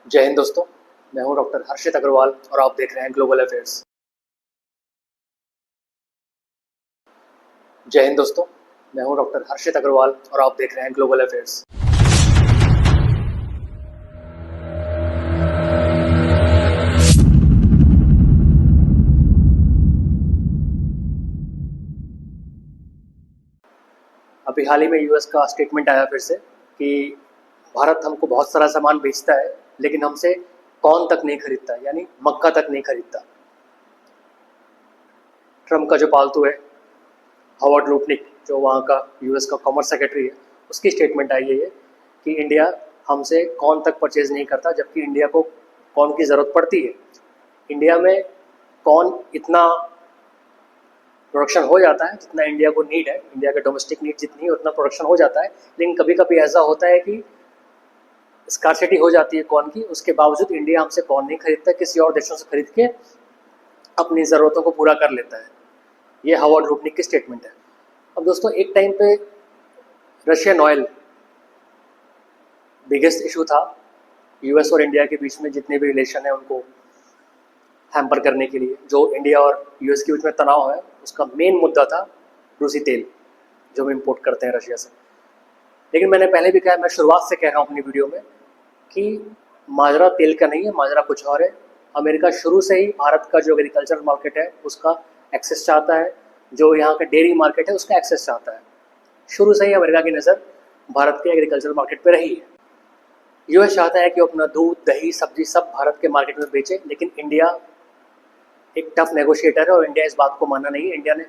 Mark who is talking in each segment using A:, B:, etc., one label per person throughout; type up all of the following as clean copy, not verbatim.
A: जय हिंद दोस्तों, मैं हूं डॉक्टर हर्षित अग्रवाल और आप देख रहे हैं ग्लोबल अफेयर्स। जय हिंद दोस्तों, मैं हूं डॉक्टर हर्षित अग्रवाल और आप देख रहे हैं ग्लोबल अफेयर्स। अभी हाल ही में यूएस का स्टेटमेंट आया फिर से कि भारत हमको बहुत सारा सामान बेचता है लेकिन हमसे कॉर्न तक नहीं खरीदता, यानी मक्का तक नहीं खरीदता। ट्रम्प का जो पालतू है हावर्ड लुटनिक, जो वहाँ का यूएस का कॉमर्स सेक्रेटरी है, उसकी स्टेटमेंट आई है ये कि इंडिया हमसे कॉर्न तक परचेज नहीं करता, जबकि इंडिया को कॉर्न की ज़रूरत पड़ती है। इंडिया में कॉर्न इतना प्रोडक्शन हो जाता है जितना इंडिया को नीड है, इंडिया का डोमेस्टिक नीड जितनी है उतना प्रोडक्शन हो जाता है, लेकिन कभी कभी ऐसा होता है कि स्कार्सिटी हो जाती है कॉर्न की, उसके बावजूद इंडिया हमसे कॉर्न नहीं खरीदता, किसी और देशों से खरीद के अपनी ज़रूरतों को पूरा कर लेता है। ये हावर्ड लुटनिक की स्टेटमेंट है। अब दोस्तों, एक टाइम पे रशियन ऑयल बिगेस्ट इशू था यूएस और इंडिया के बीच में, जितने भी रिलेशन है उनको हैम्पर करने के लिए। जो इंडिया और यूएस के बीच में तनाव है उसका मेन मुद्दा था रूसी तेल, जो हम इंपोर्ट करते हैं रशिया से। लेकिन मैंने पहले भी कहा, मैं शुरुआत से कह रहा हूँ अपनी वीडियो में कि माजरा तेल का नहीं है, माजरा कुछ और है। अमेरिका शुरू से ही भारत का जो एग्रीकल्चर मार्केट है उसका एक्सेस चाहता है, जो यहाँ का डेयरी मार्केट है उसका एक्सेस चाहता है। शुरू से ही अमेरिका की नज़र भारत के एग्रीकल्चर मार्केट पर रही है। यूएस चाहता है कि वो अपना दूध, दही, सब्जी सब भारत के मार्केट में बेचे, लेकिन इंडिया एक टफ नेगोशिएटर है और इंडिया इस बात को माना नहीं। इंडिया ने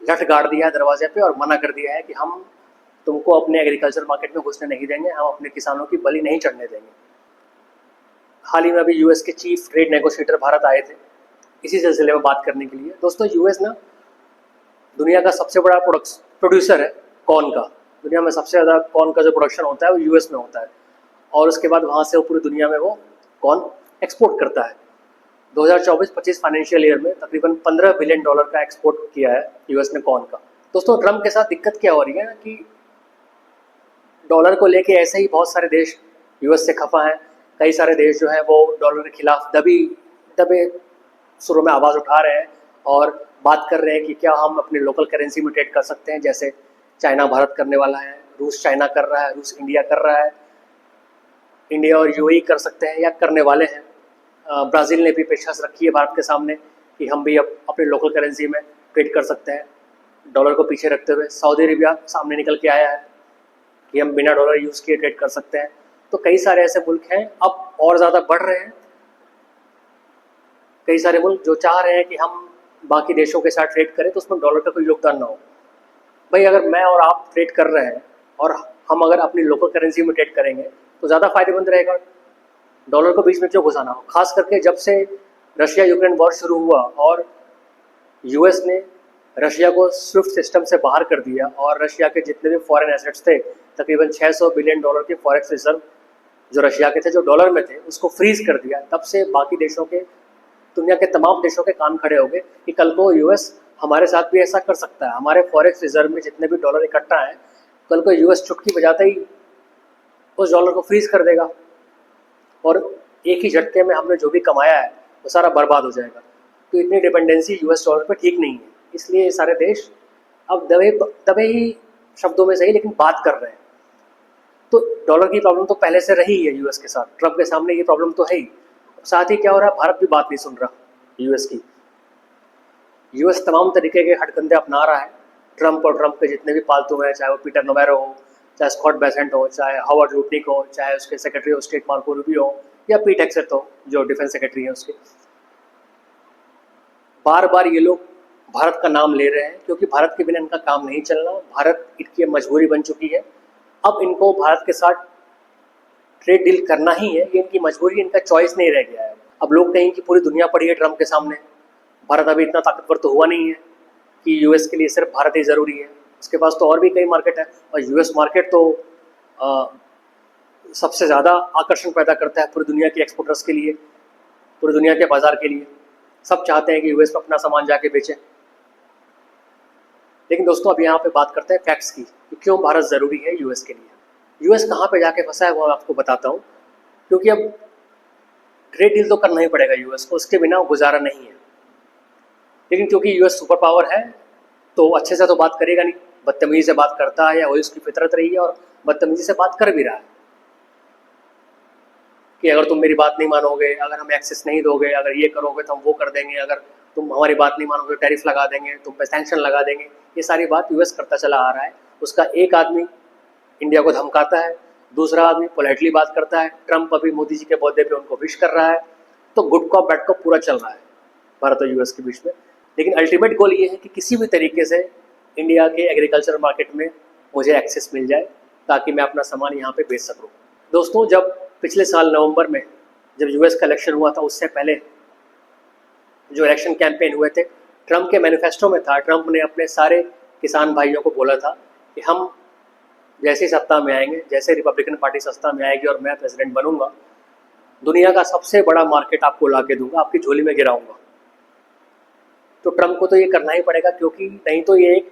A: लठ गाड़ दिया है दरवाजे पे और मना कर दिया है कि हम तुमको अपने एग्रीकल्चर मार्केट में घुसने नहीं देंगे, हम अपने किसानों की बलि नहीं चढ़ने देंगे। हाल ही में अभी यूएस के चीफ ट्रेड नेगोशिएटर भारत आए थे इसी सिलसिले में बात करने के लिए। दोस्तों, यूएस ना दुनिया का सबसे बड़ा प्रोड्यूसर है कॉर्न का। दुनिया में सबसे ज़्यादा कॉर्न का जो प्रोडक्शन होता है वो यूएस में होता है, और उसके बाद वहाँ से वो पूरी दुनिया में वो कॉर्न एक्सपोर्ट करता है। 2024-25 फाइनेंशियल ईयर में तकरीबन $15 बिलियन का एक्सपोर्ट किया है यूएस ने कॉर्न का। दोस्तों, ट्रम्प के साथ दिक्कत क्या हो रही है कि डॉलर को लेके ऐसे ही बहुत सारे देश यूएस से खफा हैं। कई सारे देश जो हैं वो डॉलर के खिलाफ दबे सुरों में आवाज़ उठा रहे हैं और बात कर रहे हैं कि क्या हम अपने लोकल करेंसी में ट्रेड कर सकते हैं। जैसे चाइना भारत करने वाला है, रूस चाइना कर रहा है, रूस इंडिया कर रहा है, इंडिया और यूएई कर सकते हैं या करने वाले हैं। ब्राज़ील ने भी पेशकश रखी है भारत के सामने कि हम भी अब अपने लोकल करेंसी में ट्रेड कर सकते हैं, डॉलर को पीछे रखते हुए। सऊदी अरेबिया सामने निकल के आया है कि हम बिना डॉलर यूज़ किए ट्रेड कर सकते हैं। तो कई सारे ऐसे मुल्क हैं, अब और ज़्यादा बढ़ रहे हैं। कई सारे मुल्क जो चाह रहे हैं कि हम बाकी देशों के साथ ट्रेड करें तो उसमें डॉलर का कोई योगदान ना हो। भाई, अगर मैं और आप ट्रेड कर रहे हैं और हम अगर अपनी लोकल करेंसी में ट्रेड करेंगे तो ज़्यादा फायदेमंद रहेगा। डॉलर को बीच में क्यों घुसाना हो? खास करके जब से रशिया यूक्रेन वॉर शुरू हुआ और यूएस ने रशिया को स्विफ्ट सिस्टम से बाहर कर दिया और रशिया के जितने भी फॉरेन एसेट्स थे, तकरीबन $600 बिलियन के फॉरेक्स रिजर्व जो रशिया के थे, जो डॉलर में थे, उसको फ्रीज कर दिया। तब से बाकी देशों के, दुनिया के तमाम देशों के कान खड़े हो गए कि कल को यूएस हमारे साथ भी ऐसा कर सकता है। हमारे फॉरेक्स रिजर्व में जितने भी डॉलर इकट्ठा है, कल को यूएस चुटकी बजाते ही उस डॉलर को फ्रीज कर देगा और एक ही झटके में हमने जो भी कमाया है वो सारा बर्बाद हो जाएगा। तो इतनी डिपेंडेंसी यूएस डॉलर पर ठीक नहीं है, इसलिए ये सारे देश अब दबे ही शब्दों में सही लेकिन बात कर रहे हैं। तो डॉलर की प्रॉब्लम तो पहले से रही है यूएस के साथ, ट्रम्प के सामने ये प्रॉब्लम तो है ही। साथ ही क्या हो रहा है, भारत भी बात नहीं सुन रहा यूएस की। यूएस तमाम तरीके के हटकंडे अपना रहा है। ट्रम्प और ट्रम्प के जितने भी पालतू हैं, चाहे वो पीटर नोवेरो हो, चाहे स्कॉट बेसेंट हो, चाहे हावर्ड लुटनिक हो, चाहे उसके secretary of state Marco Rubio हो, या पीट हेगसेथ हो जो डिफेंस सेक्रेटरी है उसके, बार बार ये लोग भारत का नाम ले रहे हैं क्योंकि भारत के बिना इनका काम नहीं चलना। भारत इनकी मजबूरी बन चुकी है। अब इनको भारत के साथ ट्रेड डील करना ही है, ये इनकी मजबूरी, इनका चॉइस नहीं रह गया है। अब लोग कहें कि पूरी दुनिया पड़ी है ट्रम्प के सामने, भारत अभी इतना ताकतवर तो हुआ नहीं है कि यूएस के लिए सिर्फ भारत ही ज़रूरी है। उसके पास तो और भी कई मार्केट है और यूएस मार्केट तो सबसे ज़्यादा आकर्षण पैदा करता है पूरी दुनिया के एक्सपोर्टर्स के लिए, पूरी दुनिया के बाज़ार के लिए। सब चाहते हैं कि यूएस में अपना सामान जाके बेचें। लेकिन दोस्तों, अब यहाँ पे बात करते हैं फैक्ट्स की कि क्यों भारत ज़रूरी है यूएस के लिए। यूएस कहाँ पे जाके फंसा है वो आपको बताता हूँ। क्योंकि अब ट्रेड डील तो करना ही पड़ेगा यूएस को, उसके बिना गुजारा नहीं है। लेकिन क्योंकि यूएस सुपर पावर है तो अच्छे से तो बात करेगा नहीं, बदतमीजी से बात करता है, या वही उसकी फितरत रही है और बदतमीजी से बात कर भी रहा है कि अगर तुम मेरी बात नहीं मानोगे, अगर हमें एक्सेस नहीं दोगे, अगर ये करोगे तो हम वो कर देंगे, अगर तुम हमारी बात नहीं मानोगे टैरिफ लगा देंगे, तुम पे सैंक्शन लगा देंगे। ये सारी बात यूएस करता चला आ रहा है। उसका एक आदमी इंडिया को धमकाता है, दूसरा आदमी पोलाइटली बात करता है। ट्रंप अभी मोदी जी के बर्थडे पे उनको विश कर रहा है। तो गुड कॉप बैड कॉप पूरा चल रहा है भारत और यूएस के बीच में। लेकिन अल्टीमेट गोल ये है कि किसी भी तरीके से इंडिया के एग्रीकल्चर मार्केट में मुझे एक्सेस मिल जाए ताकि मैं अपना सामान यहाँ पे बेच सकूँ। दोस्तों, जब पिछले साल नवंबर में जब यूएस का इलेक्शन हुआ था, उससे पहले जो इलेक्शन कैंपेन हुए थे, ट्रंप के मैनिफेस्टो में था, ट्रंप ने अपने सारे किसान भाइयों को बोला था कि हम जैसे सत्ता में आएंगे, जैसे रिपब्लिकन पार्टी सत्ता में आएगी और मैं प्रेसिडेंट बनूंगा, दुनिया का सबसे बड़ा मार्केट आपको ला के दूंगा, आपकी झोली में गिराऊंगा। तो ट्रंप को तो ये करना ही पड़ेगा, क्योंकि नहीं तो ये एक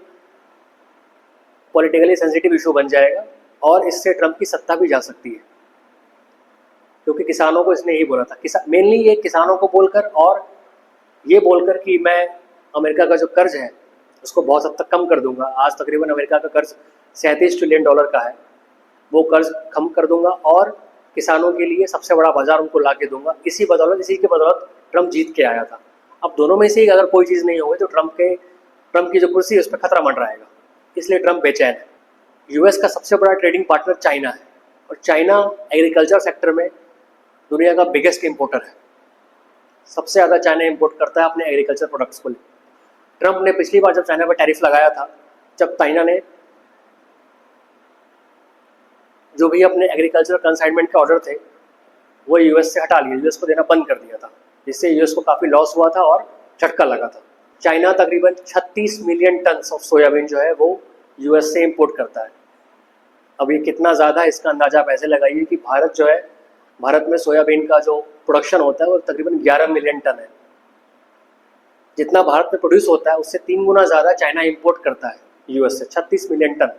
A: पॉलिटिकली सेंसिटिव इशू बन जाएगा और इससे ट्रंप की सत्ता भी जा सकती है। क्योंकि किसानों को इसने यही बोला था, मेनली ये किसानों को बोलकर और ये बोलकर कि मैं अमेरिका का जो कर्ज है उसको बहुत हद तक कम कर दूंगा। आज तकरीबन अमेरिका का कर्ज $37 ट्रिलियन का है, वो कर्ज कम कर दूंगा और किसानों के लिए सबसे बड़ा बाजार उनको ला के दूंगा। इसी के बदौलत ट्रंप जीत के आया था। अब दोनों में से अगर कोई चीज़ नहीं होगी तो ट्रंप की जो कुर्सी है उस पर खतरा मंडराएगा, इसलिए ट्रंप बेचैन है। यूएस का सबसे बड़ा ट्रेडिंग पार्टनर चाइना है और चाइना एग्रीकल्चर सेक्टर में दुनिया का बिगेस्ट इम्पोर्टर है। सबसे ज़्यादा चाइना इंपोर्ट करता है अपने एग्रीकल्चर प्रोडक्ट्स को। ट्रंप ने पिछली बार जब चाइना पर टैरिफ लगाया था, जब चाइना ने जो भी अपने एग्रीकल्चर कंसाइनमेंट के ऑर्डर थे वो यूएस से हटा लिए, यूएस को देना बंद कर दिया था, जिससे यूएस को काफ़ी लॉस हुआ था और झटका लगा था। चाइना तकरीबन 36 मिलियन टन ऑफ सोयाबीन जो है वो यूएस से इंपोर्ट करता है। अब ये कितना ज़्यादा है इसका अंदाज़ा आप ऐसे लगाइए कि भारत में सोयाबीन का जो प्रोडक्शन होता है वो तकरीबन 11 मिलियन टन है। जितना भारत में प्रोड्यूस होता है उससे 3 गुना ज़्यादा चाइना इंपोर्ट करता है यूएस से, 36 मिलियन टन।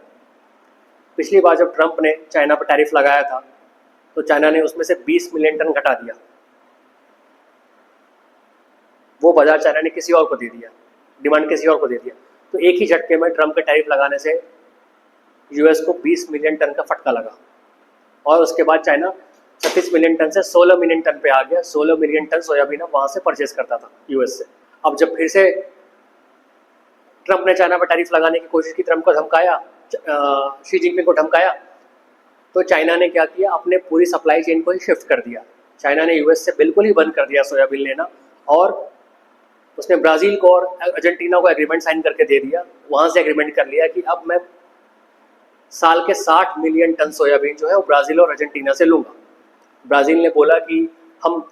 A: पिछली बार जब ट्रंप ने चाइना पर टैरिफ लगाया था तो चाइना ने उसमें से 20 मिलियन टन घटा दिया, वो बाजार चाइना ने किसी और को दे दिया, डिमांड किसी और को दे दिया। तो एक ही झटके में ट्रंप के टैरिफ लगाने से यूएस को 20 मिलियन टन का फटका लगा और उसके बाद चाइना 36 मिलियन टन से 16 मिलियन टन पे आ गया। 16 मिलियन टन सोयाबीन वहाँ से परचेज करता था यूएस से। अब जब फिर से ट्रंप ने चाइना पर टैरिफ लगाने की कोशिश की, ट्रंप को धमकाया, शी जिनपिंग को धमकाया, तो चाइना ने क्या किया, अपने पूरी सप्लाई चेन को ही शिफ्ट कर दिया। चाइना ने यूएस से बिल्कुल ही बंद कर दिया सोयाबीन लेना और उसने ब्राज़ील को और अर्जेंटीना को एग्रीमेंट साइन करके दे दिया। वहाँ से एग्रीमेंट कर लिया कि अब मैं साल के 60 मिलियन टन सोयाबीन जो है वो ब्राज़ील और अर्जेंटीना से लूँगा। ब्राज़ील ने बोला कि हम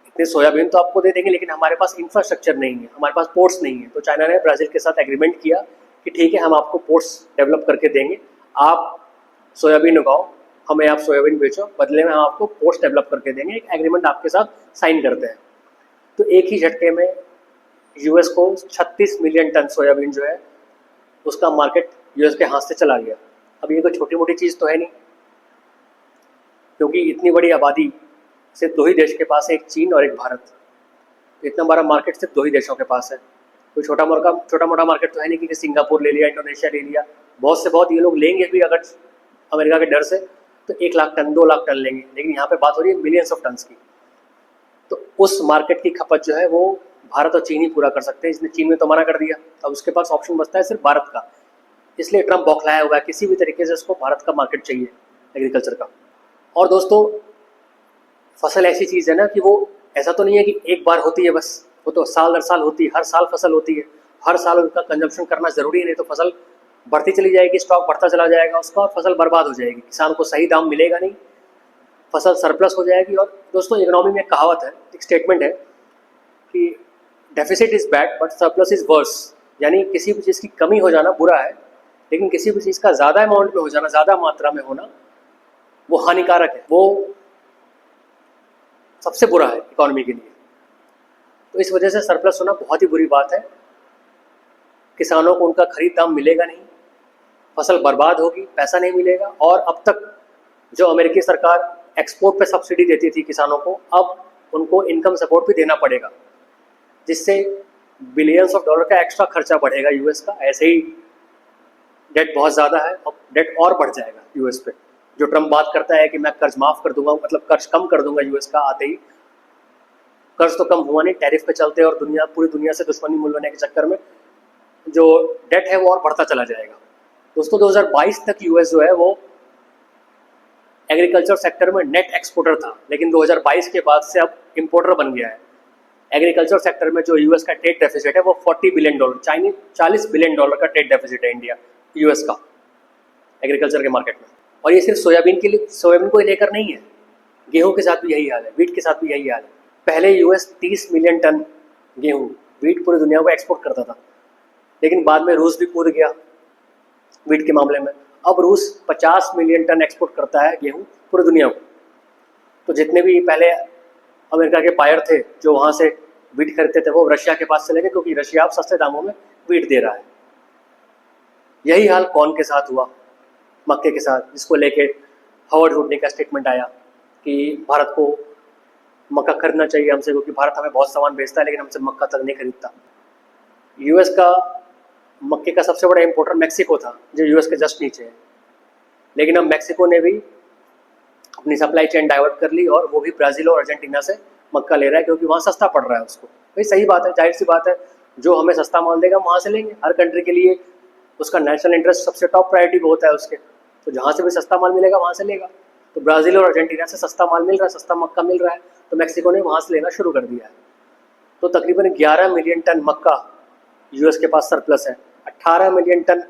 A: इतने सोयाबीन तो आपको दे देंगे लेकिन हमारे पास इंफ्रास्ट्रक्चर नहीं है, हमारे पास पोर्ट्स नहीं है। तो चाइना ने ब्राज़ील के साथ एग्रीमेंट किया कि ठीक है, हम आपको पोर्ट्स डेवलप करके देंगे, आप सोयाबीन उगाओ, हमें आप सोयाबीन बेचो, बदले में हम आपको पोर्ट्स डेवलप करके देंगे। एक एग्रीमेंट आपके साथ साइन करते हैं। तो एक ही झटके में यूएस को 36 मिलियन टन सोयाबीन जो है उसका मार्केट यूएस के हाथ से चला गया। अब ये कोई छोटी मोटी चीज़ तो है नहीं, क्योंकि इतनी बड़ी आबादी सिर्फ 2 ही देश के पास है, एक चीन और एक भारत। इतना बड़ा मार्केट सिर्फ 2 ही देशों के पास है। कोई छोटा मोटा मार्केट तो है नहीं कि सिंगापुर ले लिया, इंडोनेशिया ले लिया। बहुत से बहुत ये लोग लेंगे भी अगर अमेरिका के डर से तो 1 लाख टन 2 लाख टन लेंगे, लेकिन यहाँ पे बात हो रही है मिलियंस ऑफ टन्स की। तो उस मार्केट की खपत जो है वो भारत और चीन ही पूरा कर सकते हैं। इसने चीन में तो मना कर दिया, अब उसके पास ऑप्शन बचता है सिर्फ भारत का। इसलिए ट्रंप बौखलाया हुआ है, किसी भी तरीके से उसको भारत का मार्केट चाहिए एग्रीकल्चर का। और दोस्तों, फसल ऐसी चीज़ है ना कि वो ऐसा तो नहीं है कि एक बार होती है बस, वो तो साल दर साल होती है, हर साल फसल होती है, हर साल उनका कंजम्पशन करना ज़रूरी है, नहीं तो फसल बढ़ती चली जाएगी, स्टॉक बढ़ता चला जाएगा उसका और फसल बर्बाद हो जाएगी, किसान को सही दाम मिलेगा नहीं, फसल सरप्लस हो जाएगी। और दोस्तों, इकोनॉमी में कहावत है, एक स्टेटमेंट है कि deficit is bad but surplus is verse. यानी किसी भी चीज़ की कमी हो जाना बुरा है, लेकिन किसी भी चीज़ का ज़्यादा अमाउंट में हो जाना, ज़्यादा मात्रा में होना, वो हानिकारक है, वो सबसे बुरा है इकोनॉमी के लिए। तो इस वजह से सरप्लस होना बहुत ही बुरी बात है। किसानों को उनका खरीद दाम मिलेगा नहीं, फसल बर्बाद होगी, पैसा नहीं मिलेगा। और अब तक जो अमेरिकी सरकार एक्सपोर्ट पे सब्सिडी देती थी किसानों को, अब उनको इनकम सपोर्ट भी देना पड़ेगा, जिससे बिलियंस ऑफ डॉलर का एक्स्ट्रा खर्चा बढ़ेगा यूएस का। ऐसे ही डेट बहुत ज़्यादा है और डेट और बढ़ जाएगा यूएस पे। जो ट्रम्प बात करता है कि मैं कर्ज माफ़ कर दूंगा, मतलब कर्ज कम कर दूंगा यूएस का, आते ही कर्ज तो कम हुआ नहीं, टैरिफ पे चलते और पूरी दुनिया से दुश्मनी मूलवाने के चक्कर में जो डेट है वो और बढ़ता चला जाएगा। दोस्तों 2022 तक यूएस जो है वो एग्रीकल्चर सेक्टर में नेट एक्सपोर्टर था, लेकिन 2022 के बाद से अब इंपोर्टर बन गया है। एग्रीकल्चर सेक्टर में जो यूएस का ट्रेड डेफिसिट है वो 40 billion dollar, Chinese 40 billion dollar का ट्रेड डेफिसिट है इंडिया यूएस का एग्रीकल्चर के मार्केट में। और ये सिर्फ सोयाबीन को लेकर नहीं है, गेहूं के साथ भी यही हाल है, वीट के साथ भी यही हाल है। पहले यूएस 30 मिलियन टन गेहूं, वीट पूरी दुनिया को एक्सपोर्ट करता था, लेकिन बाद में रूस भी कूद गया वीट के मामले में। अब रूस 50 मिलियन टन एक्सपोर्ट करता है गेहूं पूरी दुनिया को। तो जितने भी पहले अमेरिका के बायर थे जो वहाँ से वीट खरीदते थे, वो रशिया के पास चले गए, क्योंकि रशिया अब सस्ते दामों में वीट दे रहा है। यही हाल कॉर्न के साथ हुआ, मक्के के साथ, जिसको लेके हावर्ड हुडनी का स्टेटमेंट आया कि भारत को मक्का खरीदना चाहिए हमसे, क्योंकि भारत हमें बहुत सामान बेचता है लेकिन हमसे मक्का तक नहीं खरीदता। यूएस का मक्के का सबसे बड़ा इंपोर्टर मैक्सिको था, जो यूएस के जस्ट नीचे है, लेकिन अब मैक्सिको ने भी अपनी सप्लाई चेन डाइवर्ट कर ली और वो भी ब्राज़ील और अर्जेंटीना से मक्का ले रहा है, क्योंकि वहाँ सस्ता पड़ रहा है उसको। भाई सही बात है, जाहिर सी बात है, जो हमें सस्ता माल देगा वहाँ से लेंगे। हर कंट्री के लिए उसका नेशनल इंटरेस्ट सबसे टॉप प्रायोरिटी पे होता है उसके, तो जहाँ से भी सस्ता माल मिलेगा वहाँ से लेगा। तो ब्राज़ील और अर्जेंटीना से सस्ता माल मिल रहा है, सस्ता मक्का मिल रहा है, तो मैक्सिको ने वहाँ से लेना शुरू कर दिया है। तो तकरीबन 11 मिलियन टन मक्का यूएस के पास सरप्लस है, 18 मिलियन टन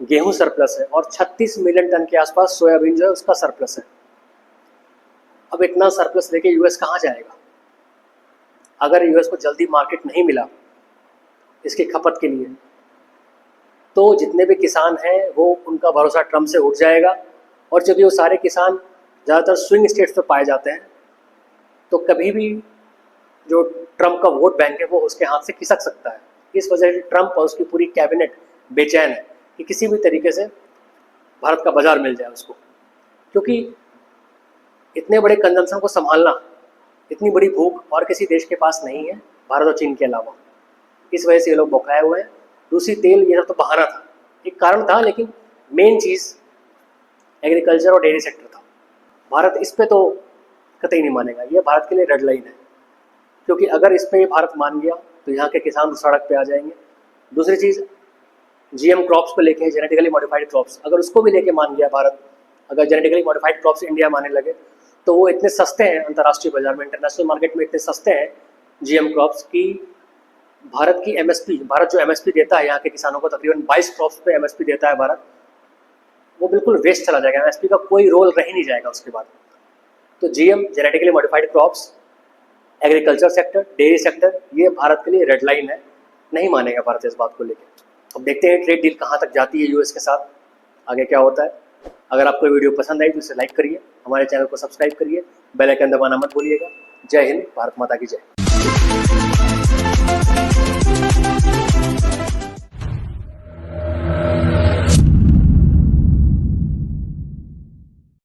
A: गेहूं सरप्लस है और 36 मिलियन टन के आसपास सोयाबीन जो है उसका सरप्लस है। अब इतना सरप्लस लेके यूएस कहाँ जाएगा? अगर यूएस को जल्दी मार्केट नहीं मिला इसकी खपत के लिए, तो जितने भी किसान हैं वो उनका भरोसा ट्रम्प से उठ जाएगा। और चूँकि वो सारे किसान ज़्यादातर स्विंग स्टेट्स पर पाए जाते हैं, तो कभी भी जो ट्रम्प का वोट बैंक है वो उसके हाथ से खिसक सकता है। इस वजह से ट्रम्प और उसकी पूरी कैबिनेट बेचैन है कि किसी भी तरीके से भारत का बाजार मिल जाए उसको, क्योंकि इतने बड़े कंजम्पशन को संभालना, इतनी बड़ी भूख और किसी देश के पास नहीं है भारत और चीन के अलावा। इस वजह से ये लोग बौखाए हुए हैं। रूसी तेल ये सब तो बहाना था, एक कारण था, लेकिन मेन चीज़ एग्रीकल्चर और डेयरी सेक्टर था। भारत इस पे तो कतई नहीं मानेगा, ये भारत के लिए रेड लाइन है, क्योंकि अगर इस पे भारत मान गया तो यहाँ के किसान सड़क पे आ जाएंगे। दूसरी चीज़ जीएम क्रॉप्स को लेके, जेनेटिकली मॉडिफाइड क्रॉप्स, अगर उसको भी लेके मान गया भारत, अगर जेनेटिकली मॉडिफाइड क्रॉप्स इंडिया मानने लगे, तो वो इतने सस्ते हैं अंतर्राष्ट्रीय बाजार में, इंटरनेशनल मार्केट में इतने सस्ते हैं जीएम क्रॉप्स की भारत की एमएसपी, भारत जो एमएसपी देता है यहाँ के किसानों को, तकरीबन 22 क्रॉप्स पे एमएसपी देता है भारत, वो बिल्कुल वेस्ट चला जाएगा, एमएसपी का कोई रोल रह ही नहीं जाएगा उसके बाद। तो GM, genetically modified crops, agriculture sector, dairy sector, ये भारत के लिए रेड लाइन है, नहीं मानेगा भारत इस बात को लेकर। अब देखते हैं ट्रेड डील कहाँ तक जाती है यूएस के साथ, आगे क्या होता है। अगर आपको वीडियो पसंद आई तो इसे लाइक करिए, हमारे चैनल को सब्सक्राइब करिए, बेल आइकन दबाना मत भूलिएगा। जय हिंद, भारत माता की जय।